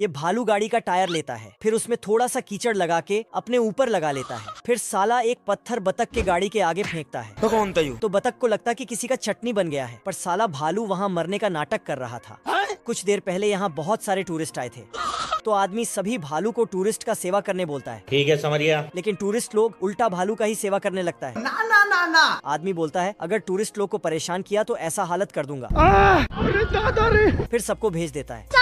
ये भालू गाड़ी का टायर लेता है, फिर उसमें थोड़ा सा कीचड़ लगा के अपने ऊपर लगा लेता है। फिर साला एक पत्थर बतख के गाड़ी के आगे फेंकता है तो बतख को लगता कि किसी का चटनी बन गया है, पर साला भालू वहाँ मरने का नाटक कर रहा था। कुछ देर पहले यहाँ बहुत सारे टूरिस्ट आए थे, तो आदमी सभी भालू को टूरिस्ट का सेवा करने बोलता है। ठीक है समझिया। लेकिन टूरिस्ट लोग उल्टा भालू का ही सेवा करने लगता है। ना ना ना ना। आदमी बोलता है अगर टूरिस्ट लोग को परेशान किया तो ऐसा हालत कर दूंगा। अरे दादा रे। फिर सबको भेज देता है।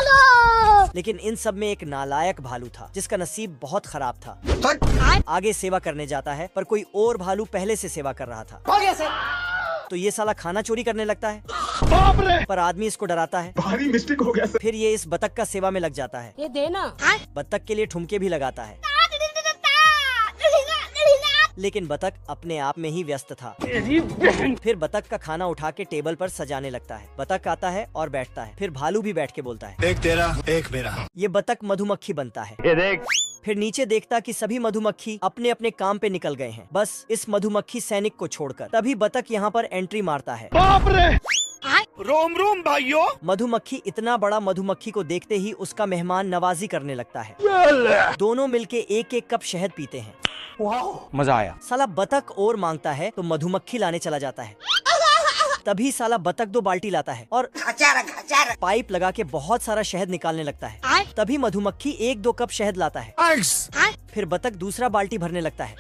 लेकिन इन सब में एक नालायक भालू था जिसका नसीब बहुत खराब था। आगे सेवा करने जाता है पर कोई और भालू पहले से सेवा कर रहा था, तो ये साला खाना चोरी करने लगता है। बाप रे। पर आदमी इसको डराता है। भारी मिस्टेक हो गया सर। फिर ये इस बतख का सेवा में लग जाता है। ये देना। बतख के लिए ठुमके भी लगाता है, लेकिन बतख अपने आप में ही व्यस्त था। फिर बतख का खाना उठा के टेबल पर सजाने लगता है। बतख आता है और बैठता है। फिर भालू भी बैठ के बोलता है एक तेरा एक मेरा। ये बतख मधुमक्खी बनता है। ये देख। फिर नीचे देखता कि सभी मधुमक्खी अपने अपने काम पे निकल गए हैं, बस इस मधुमक्खी सैनिक को छोड़कर। तभी बतख यहाँ पर एंट्री मारता है। बाप रे। रोम रोम भाइयों। मधुमक्खी इतना बड़ा मधुमक्खी को देखते ही उसका मेहमान नवाजी करने लगता है। दोनों मिलके एक एक कप शहद पीते हैं। मजा आया। साला बतख और मांगता है तो मधुमक्खी लाने चला जाता है। तभी साला बतख 2 बाल्टी लाता है और पाइप लगा के बहुत सारा शहद निकालने लगता है। तभी मधुमक्खी 1-2 कप शहद लाता है। फिर बतख दूसरा बाल्टी भरने लगता है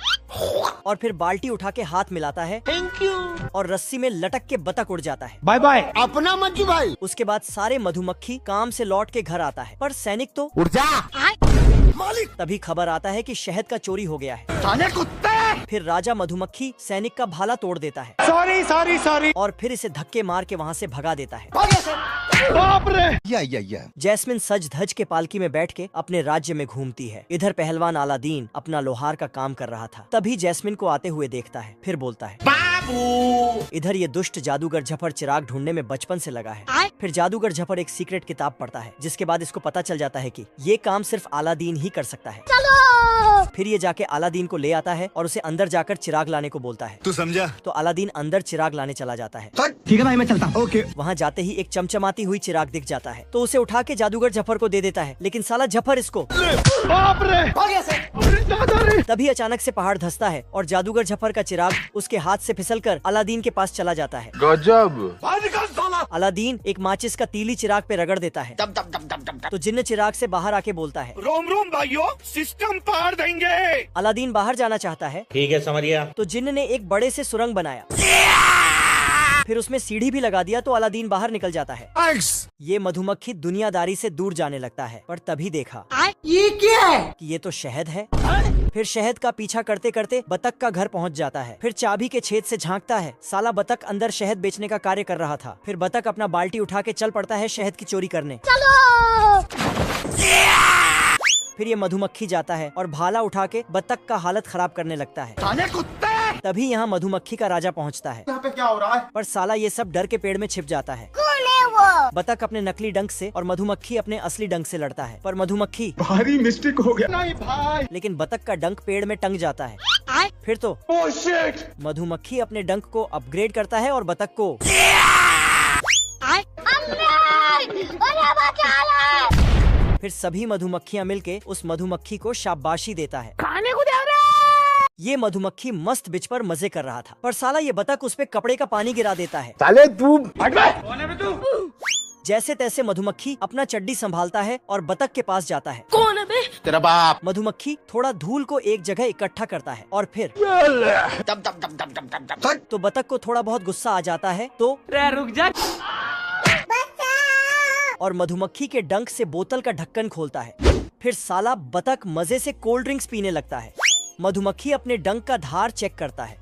और फिर बाल्टी उठा के हाथ मिलाता है। Thank you. और रस्सी में लटक के बतख उड़ जाता है। Bye bye. अपना मज्जू भाई। उसके बाद सारे मधुमक्खी काम से लौट के घर आता है, पर सैनिक तो उड़ जा। मालिक। तभी खबर आता है कि शहद का चोरी हो गया है। साले कुत्ते। फिर राजा मधुमक्खी सैनिक का भाला तोड़ देता है सॉरी सॉरी सॉरी। और फिर इसे धक्के मार के वहाँ से भगा देता है। बाप रे। या। जैस्मिन सज धज के पालकी में बैठ के अपने राज्य में घूमती है। इधर पहलवान अलादीन अपना लोहार का काम कर रहा था। तभी जैस्मिन को आते हुए देखता है, फिर बोलता है बाबू। इधर ये दुष्ट जादूगर झफर चिराग ढूंढने में बचपन से लगा है। फिर जादूगर झफर एक सीक्रेट किताब पढ़ता है, जिसके बाद इसको पता चल जाता है कि ये काम सिर्फ अलादीन ही कर सकता है। फिर ये जाके अलादीन को ले आता है और उसे अंदर जाकर चिराग लाने को बोलता है। तू समझा? तो अलादीन अंदर चिराग लाने चला जाता है। ठीक है भाई मैं चलता हूँ। ओके। वहाँ जाते ही एक चमचमाती हुई चिराग दिख जाता है, तो उसे उठा के जादूगर झफर को दे देता है। लेकिन साला झफर इसको। बाप रे। अरे दादा रे। तभी अचानक से पहाड़ धंसता है और जादूगर झफर का चिराग उसके हाथ से फिसलकर अलादीन के पास चला जाता है। गजब। अलादीन एक माचिस का तीली चिराग पे रगड़ देता है। तो जिन्न चिराग से बाहर आके बोलता है रोम रोम भाइयों, सिस्टम पार देंगे। अलादीन बाहर जाना चाहता है। ठीक है समझिया। तो जिन्न ने एक बड़े से सुरंग बनाया, फिर उसमें सीढ़ी भी लगा दिया, तो अलादीन बाहर निकल जाता है। ये मधुमक्खी दुनियादारी से दूर जाने लगता है, पर तभी देखा ये क्या है कि ये तो शहद है। फिर शहद का पीछा करते करते बतख का घर पहुंच जाता है। फिर चाबी के छेद से झांकता है, साला बतख अंदर शहद बेचने का कार्य कर रहा था। फिर बतख अपना बाल्टी उठा के चल पड़ता है शहद की चोरी करने। फिर ये मधुमक्खी जाता है और भाला उठा के बतख का हालत खराब करने लगता है। तभी यहाँ मधुमक्खी का राजा पहुँचता है। यहाँ पे क्या हो रहा है? पर साला ये सब डर के पेड़ में छिप जाता है। कौन है वो? बतख अपने नकली डंक से और मधुमक्खी अपने असली डंक से लड़ता है, पर मधुमक्खी भारी मिस्टेक हो गया। नहीं भाई। लेकिन बतख का डंक पेड़ में टंग जाता है। फिर तो ओह शिट। मधुमक्खी अपने डंक को अपग्रेड करता है और बतख को फिर सभी मधुमक्खियाँ मिलके उस मधुमक्खी को शाबाशी देता है। खाने को दे रहा। ये मधुमक्खी मस्त बिच पर मजे कर रहा था, पर साला ये बतख उस पे कपड़े का पानी गिरा देता है। साले तू हट बे। जैसे तैसे मधुमक्खी अपना चड्डी संभालता है और बतख के पास जाता है। कौन है बे? तेरा बाप। मधुमक्खी थोड़ा धूल को एक जगह इकट्ठा करता है और फिर तो बतख को थोड़ा बहुत गुस्सा आ जाता है, तो रुक जा। और मधुमक्खी के डंक से बोतल का ढक्कन खोलता है। फिर साला बतख मजे से कोल्ड ड्रिंक्स पीने लगता है। मधुमक्खी अपने डंक का धार चेक करता है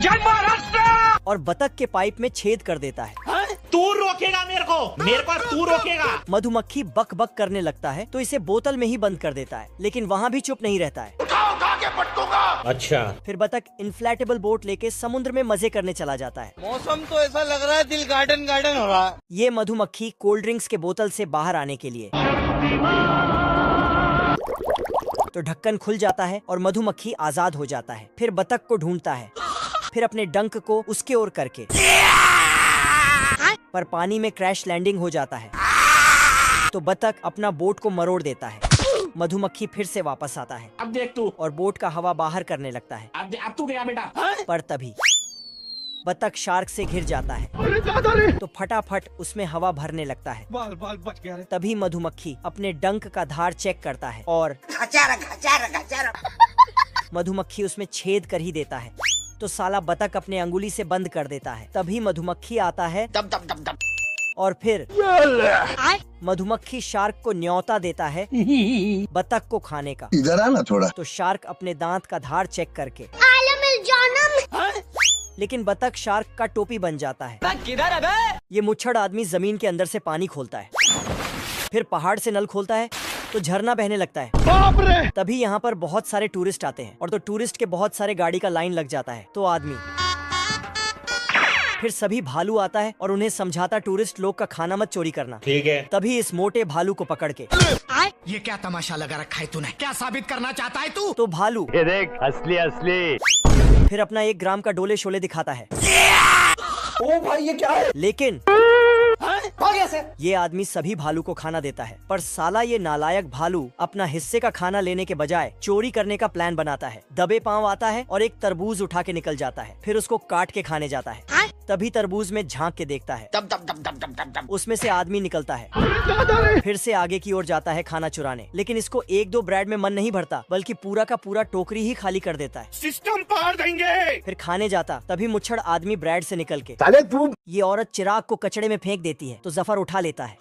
और बतख के पाइप में छेद कर देता है। तू रोकेगा मेरे को तू रोकेगा। मधुमक्खी बक बक करने लगता है, तो इसे बोतल में ही बंद कर देता है, लेकिन वहाँ भी चुप नहीं रहता है। उठा के पटकूंगा। अच्छा। फिर बतख इन्फ्लेटेबल बोट लेके समुद्र में मजे करने चला जाता है। मौसम तो ऐसा लग रहा है दिल गार्डन गार्डन हो रहा है। ये मधुमक्खी कोल्ड ड्रिंक्स के बोतल से बाहर आने के लिए तो ढक्कन खुल जाता है और मधुमक्खी आजाद हो जाता है। फिर बतख को ढूंढता है, फिर अपने डंक को उसके ओर करके, पर पानी में क्रैश लैंडिंग हो जाता है, तो बतख अपना बोट को मरोड़ देता है। मधुमक्खी फिर से वापस आता है अब देख तू, और बोट का हवा बाहर करने लगता है। अब तू गया बेटा। पर तभी बतख शार्क से घिर जाता है अरे दादा रे। तो फटाफट उसमें हवा भरने लगता है। बाल बाल बच गया रे। तभी मधुमक्खी अपने डंक का धार चेक करता है और मधुमक्खी उसमें छेद कर ही देता है। तो साला बतख अपने अंगुली से बंद कर देता है। तभी मधुमक्खी आता है दब दब दब दब। और फिर मधुमक्खी शार्क को न्योता देता है बतख को खाने का। इधर आना थोड़ा। तो शार्क अपने दांत का धार चेक करके लेकिन बतख शार्क का टोपी बन जाता है। किधर है बे? ये मुच्छड़ आदमी जमीन के अंदर से पानी खोलता है, फिर पहाड़ से नल खोलता है तो झरना बहने लगता है। बाप रे। तभी यहाँ पर बहुत सारे टूरिस्ट आते हैं और तो टूरिस्ट के बहुत सारे गाड़ी का लाइन लग जाता है। तो आदमी फिर सभी भालू आता है और उन्हें समझाता टूरिस्ट लोग का खाना मत चोरी करना। ठीक है। तभी इस मोटे भालू को पकड़ के ये क्या तमाशा लगा रखा है तूने? क्या साबित करना चाहता है तू? तो भालू ये देख असली असली। फिर अपना 1 ग्राम का डोले शोले दिखाता है। ओ भाई ये क्या है? लेकिन हो गया सर। ये आदमी सभी भालू को खाना देता है। पर साला ये नालायक भालू अपना हिस्से का खाना लेने के बजाय चोरी करने का प्लान बनाता है। दबे पांव आता है और एक तरबूज उठा के निकल जाता है। फिर उसको काट के खाने जाता है। तभी तरबूज में झांक के देखता है, दब दब दब दब दब दब दब। उसमें से आदमी निकलता है। दादा रे। फिर से आगे की ओर जाता है खाना चुराने। लेकिन इसको 1-2 ब्रेड में मन नहीं भरता, बल्कि पूरा का पूरा टोकरी ही खाली कर देता है। सिस्टम पार देंगे। फिर खाने जाता तभी मुच्छड़ आदमी ब्रेड से निकल के साले तू। ये औरत चिराग को कचड़े में फेंक देती है। तो जफर उठा लेता है।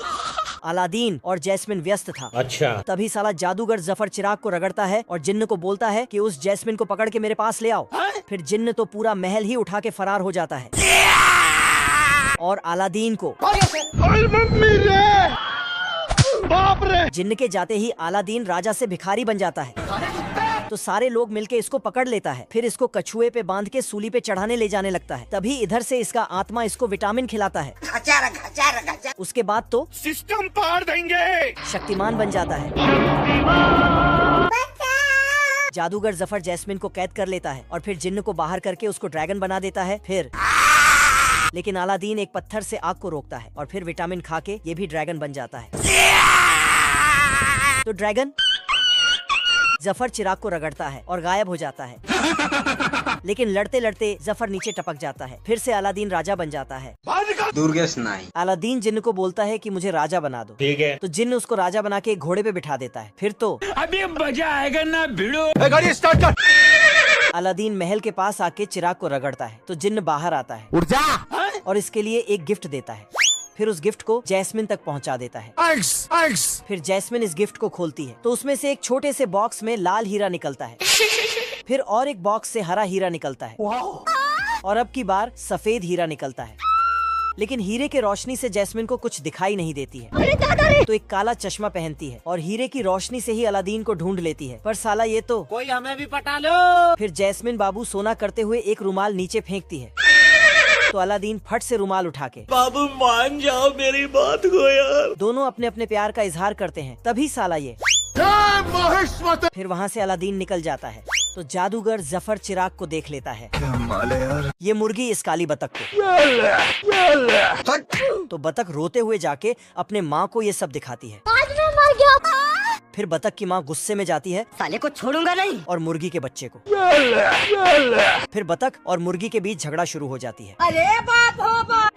अलादीन और जैस्मिन व्यस्त था। अच्छा। तभी साला जादूगर जफर चिराग को रगड़ता है और जिन्न को बोलता है कि उस जैस्मिन को पकड़ के मेरे पास ले आओ। फिर जिन्न तो पूरा महल ही उठा के फरार हो जाता है और अलादीन को अरे मम्मी रे। बाप रे। जिन्न के जाते ही अलादीन राजा से भिखारी बन जाता है। तो सारे लोग मिलके इसको पकड़ लेता है। फिर इसको कछुए पे बांध के सूली पे चढ़ाने ले जाने लगता है। तभी इधर से इसका आत्मा इसको विटामिन खिलाता है। उसके बाद तो सिस्टम पार देंगे। शक्तिमान बन जाता है। जादूगर जफर जैस्मिन को कैद कर लेता है और फिर जिन्न को बाहर करके उसको ड्रैगन बना देता है। फिर लेकिन अलादीन एक पत्थर से आग को रोकता है और फिर विटामिन खा के ये भी ड्रैगन बन जाता है। तो ड्रैगन जफर चिराग को रगड़ता है और गायब हो जाता है। लेकिन लड़ते लड़ते जफर नीचे टपक जाता है। फिर से अलादीन राजा बन जाता है। दुर्गेश नाई। अलादीन जिन्न को बोलता है कि मुझे राजा बना दो। ठीक है। तो जिन्न उसको राजा बना के एक घोड़े पे बिठा देता है। फिर तो अभी मजा आएगा ना भिड़ो। गाड़ी स्टार्ट कर। अलादीन महल के पास आके चिराग को रगड़ता है। तो जिन्न बाहर आता है उठ जा। और इसके लिए एक गिफ्ट देता है। फिर उस गिफ्ट को जैस्मिन तक पहुंचा देता है। फिर जैस्मिन इस गिफ्ट को खोलती है तो उसमें से एक छोटे से बॉक्स में लाल हीरा निकलता है। फिर और एक बॉक्स से हरा हीरा निकलता है और अब की बार सफेद हीरा निकलता है। लेकिन हीरे के रोशनी से जैस्मिन को कुछ दिखाई नहीं देती है। तो एक काला चश्मा पहनती है और हीरे की रोशनी से ही अलादीन को ढूंढ लेती है। पर साला ये तो कोई हमें भी पटा लो। फिर जैस्मिन बाबू सोना करते हुए एक रुमाल नीचे फेंकती है। तो अलादीन फट से रुमाल उठा के बाबू मान जाओ मेरी बात को यार। दोनों अपने अपने प्यार का इजहार करते हैं। तभी साला ये फिर वहाँ से अलादीन निकल जाता है। तो जादूगर जफर चिराग को देख लेता है। ये मुर्गी इस काली बतख को। तो बतख रोते हुए जाके अपने माँ को ये सब दिखाती है। आज मैं मर गया। फिर बतख की माँ गुस्से में जाती है साले को छोड़ूंगा नहीं। और मुर्गी के बच्चे को। फिर बतख और मुर्गी के बीच झगड़ा शुरू हो जाती है। अरे बाप हो बाप।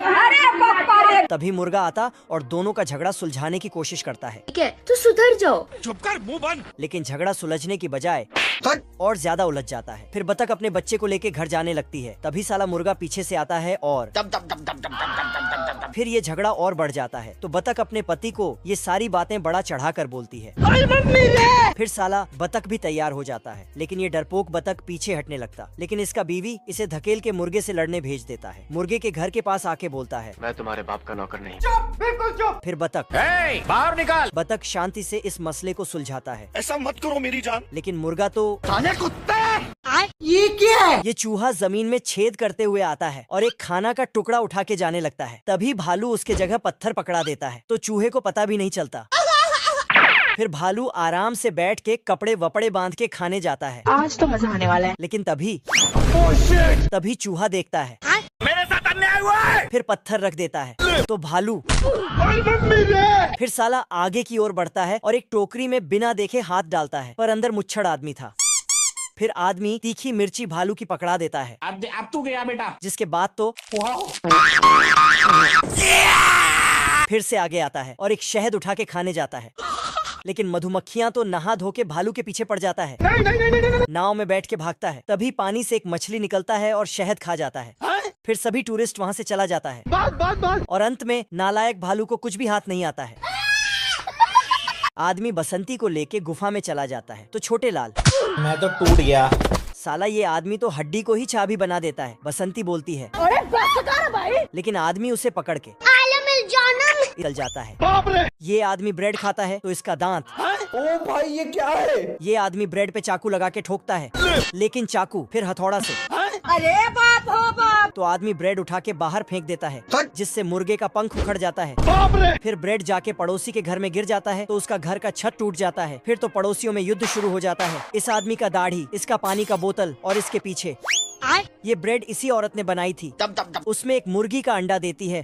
अरे बाप रे। तभी मुर्गा आता और दोनों का झगड़ा सुलझाने की कोशिश करता है। ठीक है तो सुधर जाओ। चुप कर मुंह बंद। लेकिन झगड़ा सुलझने की बजाय और ज्यादा उलझ जाता है। फिर बतख अपने बच्चे को लेके घर जाने लगती है। तभी साला मुर्गा पीछे से आता है और दब दब दब दब दब दब दब दब दब दब। फिर ये झगड़ा और बढ़ जाता है। तो बतख अपने पति को ये सारी बातें बड़ा चढ़ा कर बोलती है। फिर साला बतख भी तैयार हो जाता है। लेकिन ये डरपोक बतख पीछे हटने लगता। लेकिन इसका बीवी इसे धकेल के मुर्गे से लड़ने भेज देता है। मुर्गे के घर के पास आके बोलता है, मैं तुम्हारे बाप का नौकर नहीं। बिल्कुल चुप। फिर बतख बाहर निकाल। बतख शांति से इस मसले को सुलझाता है। ऐसा मत करो मेरी जान। लेकिन मुर्गा तो ये क्या है? ये चूहा जमीन में छेद करते हुए आता है और एक खाना का टुकड़ा उठा के जाने लगता है। तभी भालू उसके जगह पत्थर पकड़ा देता है। तो चूहे को पता भी नहीं चलता। फिर भालू आराम से बैठ के कपड़े वपड़े बांध के खाने जाता है। आज तो मजा आने वाला है। लेकिन तभी चूहा देखता है मेरे साथ करने आए हुए हैं? फिर पत्थर रख देता है तो भालू फिर साला आगे की ओर बढ़ता है और एक टोकरी में बिना देखे हाथ डालता है, पर अंदर मुच्छड़ आदमी था। फिर आदमी तीखी मिर्ची भालू की पकड़ा देता है। अब तू गया बेटा। जिसके बाद तो फिर से आगे आता है और एक शहद उठा के खाने जाता है, लेकिन मधुमक्खियां तो नहा धो के भालू के पीछे पड़ जाता है। नाव में बैठ के भागता है, तभी पानी से एक मछली निकलता है और शहद खा जाता है। फिर सभी टूरिस्ट वहाँ से चला जाता है और अंत में नालायक भालू को कुछ भी हाथ नहीं आता है। आदमी बसंती को लेके गुफा में चला जाता है तो छोटे लाल, मैं तो टूट गया। साला ये आदमी तो हड्डी को ही चाबी बना देता है। बसंती बोलती है अरे बस कर भाई। लेकिन आदमी उसे पकड़ के निकल जाता है। बाप रे! ये आदमी ब्रेड खाता है तो इसका दांत। ओ भाई ये क्या है? ये आदमी ब्रेड पे चाकू लगा के ठोकता है, लेकिन चाकू फिर हथौड़ा से। अरे बाप हो बाप। तो आदमी ब्रेड उठा के बाहर फेंक देता है, जिससे मुर्गे का पंख उखड़ जाता है। बाप रे! फिर ब्रेड जाके पड़ोसी के घर में गिर जाता है तो उसका घर का छत टूट जाता है। फिर तो पड़ोसियों में युद्ध शुरू हो जाता है। इस आदमी का दाढ़ी, इसका पानी का बोतल और इसके पीछे। ये ब्रेड इसी औरत ने बनाई थी। उसमें एक मुर्गी का अंडा देती है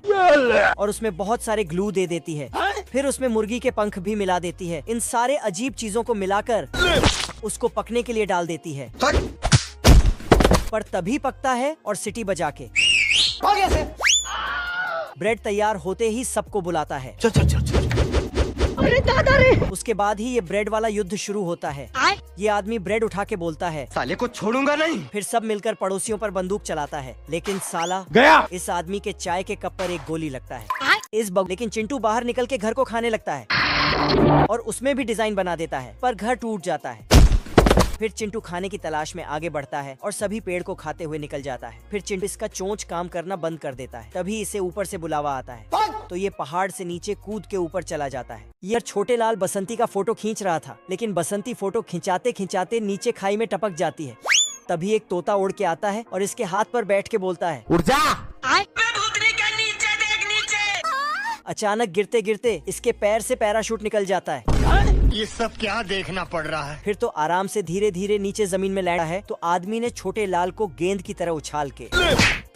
और उसमें बहुत सारे ग्लू दे देती है। फिर उसमें मुर्गी के पंख भी मिला देती है। इन सारे अजीब चीजों को मिलाकर उसको पकने के लिए डाल देती है, पर तभी पकता है और सीटी बजा के। ब्रेड तैयार होते ही सबको बुलाता है। अरे दादा रे। उसके बाद ही ये ब्रेड वाला युद्ध शुरू होता है। ये आदमी ब्रेड उठा के बोलता है साले को छोड़ूंगा नहीं। फिर सब मिलकर पड़ोसियों पर बंदूक चलाता है, लेकिन साला गया। इस आदमी के चाय के कप पर एक गोली लगता है। लेकिन चिंटू बाहर निकल के घर को खाने लगता है और उसमें भी डिजाइन बना देता है, पर घर टूट जाता है। फिर चिंटू खाने की तलाश में आगे बढ़ता है और सभी पेड़ को खाते हुए निकल जाता है। फिर चिंटू इसका चोंच काम करना बंद कर देता है। तभी इसे ऊपर से बुलावा आता है तो ये पहाड़ से नीचे कूद के ऊपर चला जाता है। ये छोटे लाल बसंती का फोटो खींच रहा था, लेकिन बसंती फोटो खिंचाते खिंचाते नीचे खाई में टपक जाती है। तभी एक तोता उड़ के आता है और इसके हाथ पर बैठ के बोलता है उड़ जा। अचानक गिरते गिरते इसके पैर से पैराशूट निकल जाता है। ये सब क्या देखना पड़ रहा है? फिर तो आराम से धीरे धीरे नीचे जमीन में लैंड है तो आदमी ने छोटे लाल को गेंद की तरह उछाल के।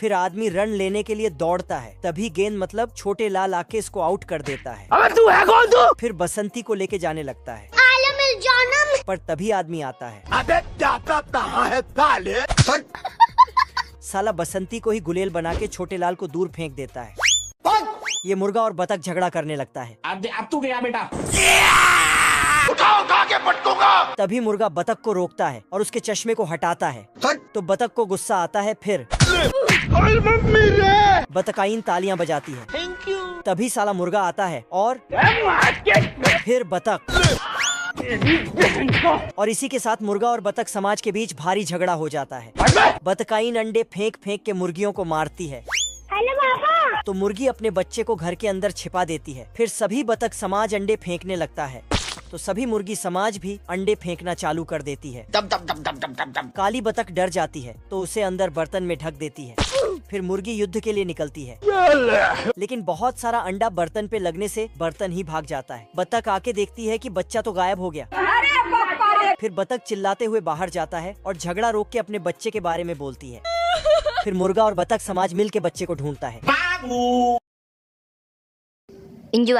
फिर आदमी रन लेने के लिए दौड़ता है, तभी गेंद मतलब छोटे लाल आके इसको आउट कर देता है। अबे तू है कौन तू? फिर बसंती को लेके जाने लगता है, पर तभी आदमी आता है। अबे जाता कहाँ है साले? साला बसंती को ही गुलेल बना के छोटे लाल को दूर फेंक देता है। ये मुर्गा और बतख झगड़ा करने लगता है। अब तू गया बेटा। उठा के पटकूंगा। तभी मुर्गा बतख को रोकता है और उसके चश्मे को हटाता है तो बतख को गुस्सा आता है। फिर बतकाइन तालियां बजाती है। Thank you. तभी साला मुर्गा आता है और फिर बतख, और इसी के साथ मुर्गा और बतख समाज के बीच भारी झगड़ा हो जाता है। बतकाइन अंडे फेंक फेंक के मुर्गियों को मारती है तो मुर्गी अपने बच्चे को घर के अंदर छिपा देती है। फिर सभी बतख समाज अंडे फेंकने लगता है तो सभी मुर्गी समाज भी अंडे फेंकना चालू कर देती है। काली बतख डर जाती है तो उसे अंदर बर्तन में ढक देती है। फिर मुर्गी युद्ध के लिए निकलती है, लेकिन बहुत सारा अंडा बर्तन पे लगने से बर्तन ही भाग जाता है। बतख आके देखती है कि बच्चा तो गायब हो गया। फिर बतख चिल्लाते हुए बाहर जाता है और झगड़ा रोक के अपने बच्चे के बारे में बोलती है। फिर मुर्गा और बतख समाज मिल के बच्चे को ढूंढता है। Enjoy.